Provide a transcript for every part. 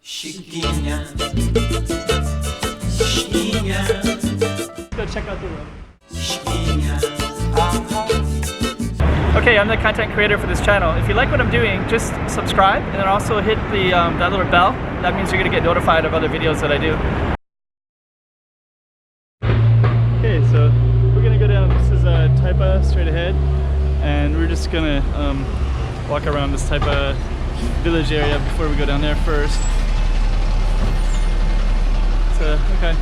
Chiquinha, Chiquinha. Go check out the room. Chiquinha. Okay, I'm the content creator for this channel. If you like what I'm doing, just subscribe and then also hit the that little bell. That means you're gonna get notified of other videos that I do. Okay, so we're gonna go down. This is Taipa straight ahead, and we're just gonna walk around this Taipa village area before we go down there first. So, okay.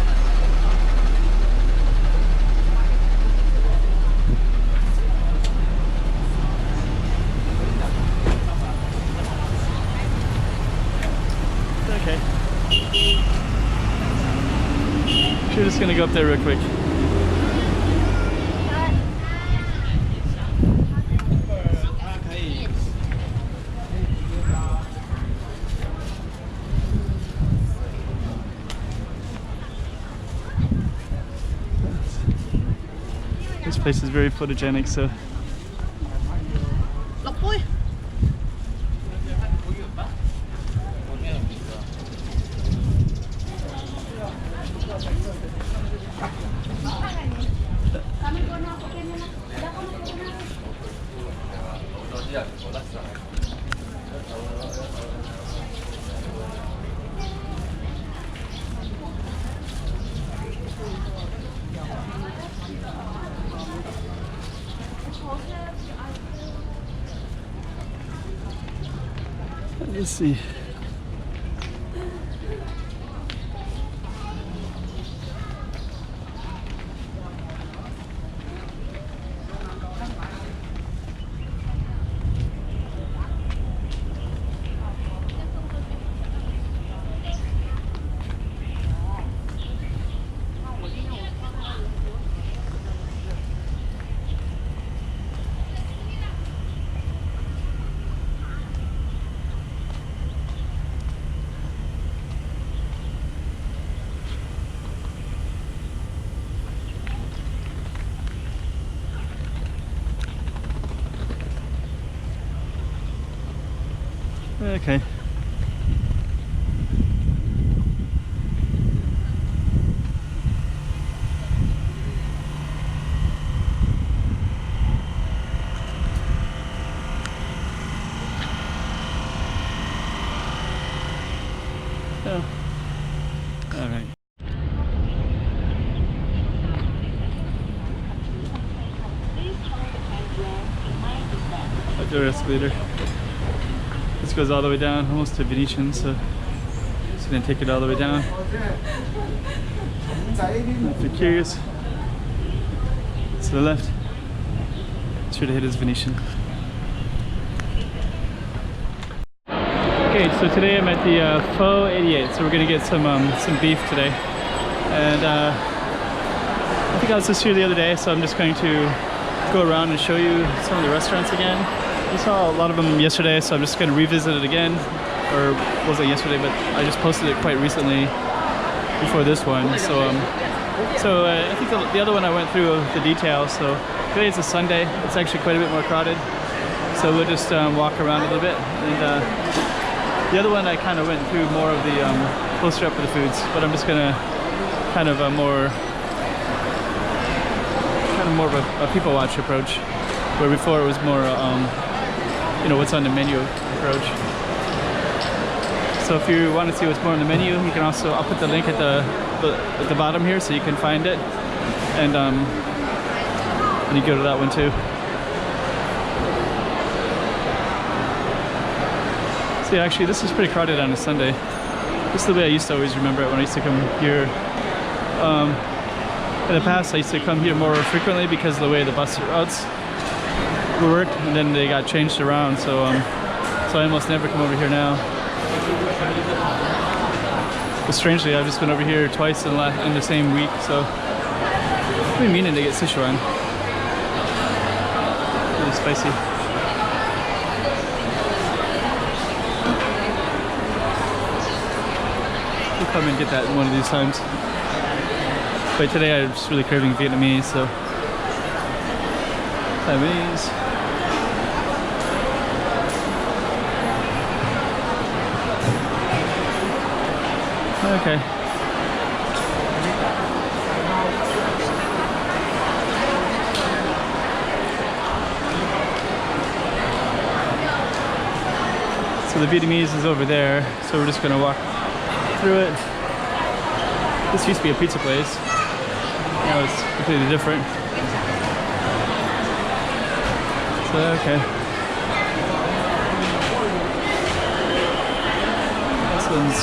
Okay. We're just gonna go up there real quick. This place is very photogenic, so. Let's see. Okay. Oh. All right. Outdoor escalator. This goes all the way down, almost to Venetian, so just gonna take it all the way down. If you're curious, to the left, sure to hit is Venetian. Okay, so today I'm at the Pho 88, so we're gonna get some beef today. And I think I was just here the other day, so I'm just going to go around and show you some of the restaurants again. We saw a lot of them yesterday, so I'm just going to revisit it again. Or wasn't yesterday, but I just posted it quite recently before this one. So, I think the other one I went through the details. So today is a Sunday. It's actually quite a bit more crowded. So we'll just walk around a little bit. And the other one I kind of went through more of the closer up to the foods, but I'm just going to kind of more of a people watch approach, where before it was more you know, what's on the menu approach. So if you want to see what's more on the menu, you can also, I'll put the link at the bottom here so you can find it, and you go to that one too. See, actually this is pretty crowded on a Sunday. This is the way I used to always remember it when I used to come here. In the past I used to come here more frequently because of the way the bus routes worked, and then they got changed around, so I almost never come over here now. But strangely, I've just been over here twice in the same week, so I've been meaning to get Sichuan. Really spicy. We'll come and get that one of these times. But today I'm just really craving Vietnamese, so Vietnamese. Okay. So the Vietnamese is over there, so we're just gonna walk through it. This used to be a pizza place. Now it's completely different. So, okay. This one's...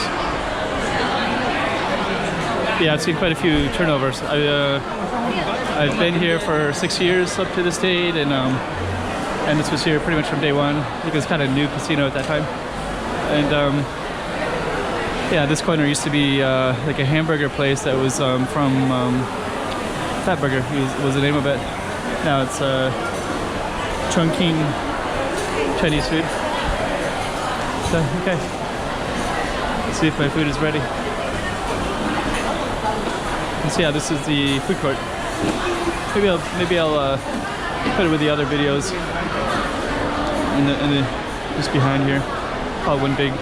Yeah, I've seen quite a few turnovers. I've been here for 6 years up to this date, and this was here pretty much from day one. I think it was kind of a new casino at that time. And yeah, this corner used to be like a hamburger place that was from Fat Burger was the name of it. Now it's Chungking Chinese food. So, okay. Let's see if my food is ready. And so yeah, this is the food court. Maybe I'll put it with the other videos in the just behind here. Call one big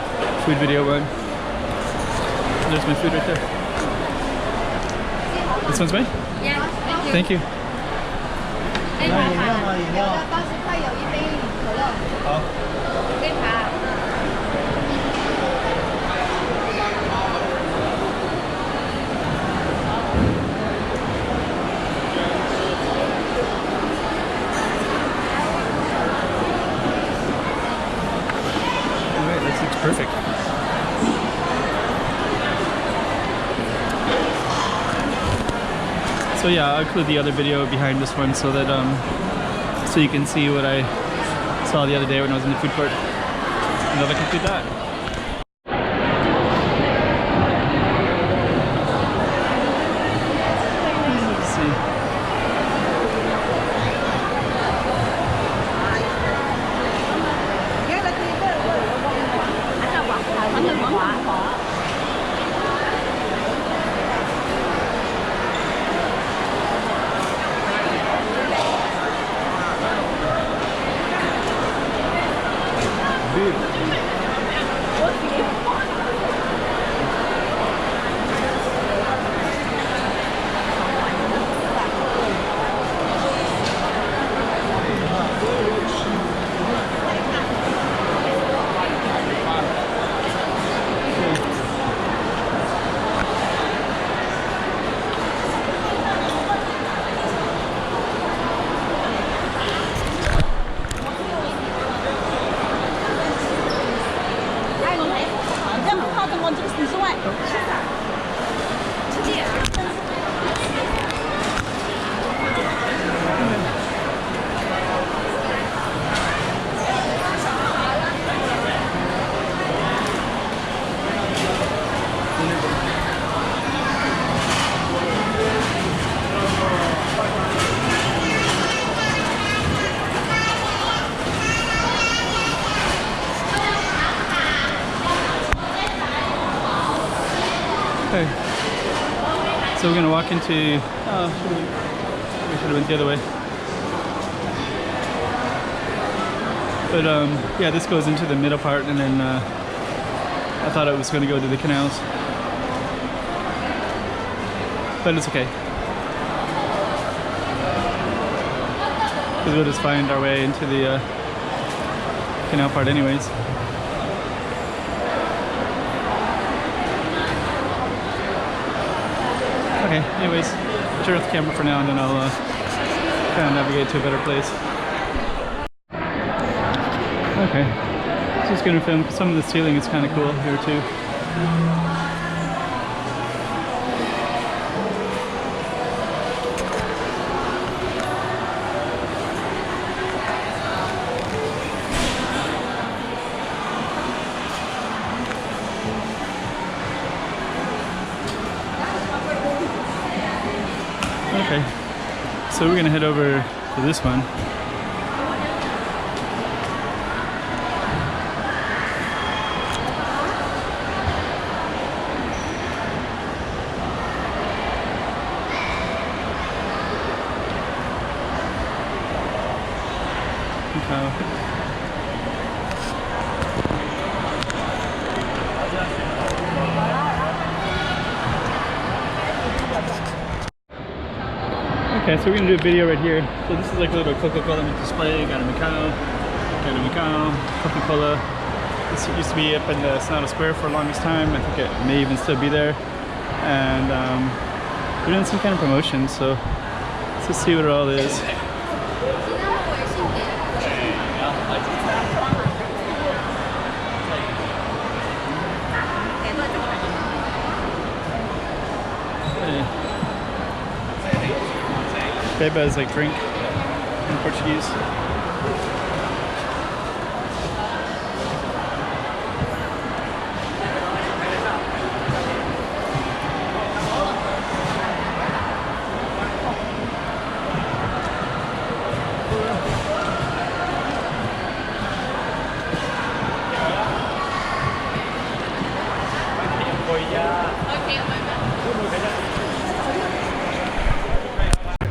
food video one. And there's my food right there. This one's mine? Yeah, thank you. Alright, this looks perfect. So yeah, I'll include the other video behind this one so that so you can see what I saw the other day when I was in the food court. And I'll conclude that. Let's see. Okay. So we're gonna walk into. We should have went the other way. But yeah, this goes into the middle part, and then I thought it was gonna go to the canals, but it's okay. Because we'll just find our way into the canal part, anyways. Okay, anyways, turn off the camera for now and then I'll kind of navigate to a better place. Okay, just gonna film some of the ceiling. It's kind of cool here too. Okay, so we're gonna head over to this one. Macau. Okay, so we're gonna do a video right here. So this is like a little Coca-Cola display. Got a Macau, Coca-Cola. This used to be up in the Sonata Square for the longest time. I think it may even still be there. And we're doing some kind of promotion, so let's just see what it all is. Beba is like drink in Portuguese.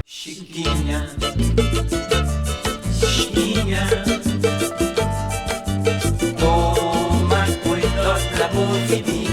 Chiquinha, chiquinha, toma cuidado da bovidinha.